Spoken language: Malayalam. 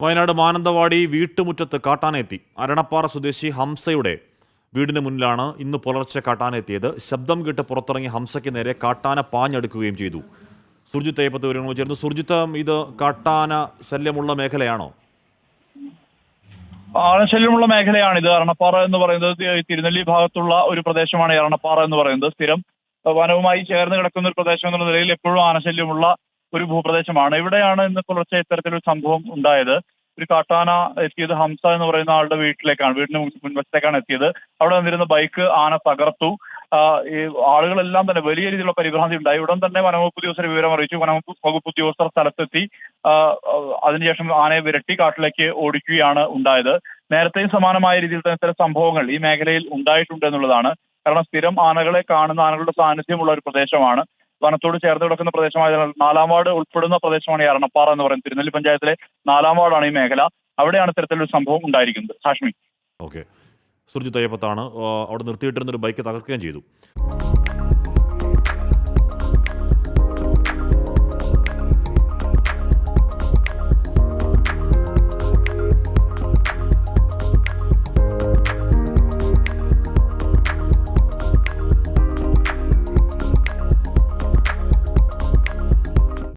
വയനാട് മാനന്തവാടി വീട്ടുമുറ്റത്ത് കാട്ടാനെത്തി. അരണപ്പാറ സ്വദേശി ഹംസയുടെ വീടിന് മുന്നിലാണ് ഇന്ന് പുലർച്ചെ കാട്ടാനെത്തിയത്. ശബ്ദം കേട്ട് പുറത്തിറങ്ങിയ ഹംസയ്ക്ക് നേരെ കാട്ടാന പാഞ്ഞെടുക്കുകയും ചെയ്തു. സുർജിത്ത് അയ്യപ്പത്ത് വിവരങ്ങൾ ചേർന്നു. സുർജിത്ത്, ഇത് കാട്ടാന ശല്യമുള്ള മേഖലയാണോ? ആഴശല്യമുള്ള മേഖലയാണിത്. അരണപ്പാറ എന്ന് പറയുന്നത് തിരുനെല്ലി ഭാഗത്തുള്ള ഒരു പ്രദേശമാണ് അരണപ്പാറ എന്ന് പറയുന്നത്. സ്ഥിരം വനവുമായി ചേർന്ന് കിടക്കുന്ന ഒരു പ്രദേശം എന്നുള്ള നിലയിൽ എപ്പോഴും ആനശല്യമുള്ള ഒരു ഭൂപ്രദേശമാണ്. ഇവിടെയാണ് ഇന്ന് പുലർച്ചെ ഇത്തരത്തിലൊരു സംഭവം ഉണ്ടായത്. ഒരു കാട്ടാന എത്തിയത് ഹംസ എന്ന് പറയുന്ന ആളുടെ വീട്ടിലേക്കാണ്, വീടിന് മുൻവശത്തേക്കാണ് എത്തിയത്. അവിടെ വന്നിരുന്ന ബൈക്ക് ആന തകർത്തു. ഈ ആളുകളെല്ലാം തന്നെ വലിയ രീതിയിലുള്ള പരിഭ്രാന്തി ഉണ്ടായി. ഉടൻ തന്നെ വനംവകുപ്പ് ഉദ്യോഗസ്ഥരെ വിവരം അറിയിച്ചു. വനംവകുപ്പ് ഉദ്യോഗസ്ഥർ സ്ഥലത്തെത്തി അതിനുശേഷം ആനയെ വിരട്ടി കാട്ടിലേക്ക് ഓടിക്കുകയാണ് ഉണ്ടായത്. നേരത്തെയും സമാനമായ രീതിയിൽ തന്നെ ഇത്തരം സംഭവങ്ങൾ ഈ മേഖലയിൽ ഉണ്ടായിട്ടുണ്ട് എന്നുള്ളതാണ്. കാരണം സ്ഥിരം ആനകളെ കാണുന്ന, ആനകളുടെ സാന്നിധ്യമുള്ള ഒരു പ്രദേശമാണ്. വനത്തോട് ചേർന്ന് കിടക്കുന്ന പ്രദേശമായതിനാൽ 4-ാം വാർഡ് ഉൾപ്പെടുന്ന പ്രദേശമാണ് ഈ അരണപ്പാറ എന്ന് പറയുന്നത്. തിരുനെല്ലി പഞ്ചായത്തിലെ 4-ാം വാർഡാണ് ഈ മേഖല. അവിടെയാണ് ഇത്തരത്തിലൊരു സംഭവം ഉണ്ടായിരിക്കുന്നത്. ഹാഷ്മി. ഓക്കെ, സുർജിത്ത് അയ്യപ്പത്താണ്. അവിടെ നിർത്തിയിട്ടിരുന്നൊരു ബൈക്ക് തകർക്കുകയും ചെയ്തു.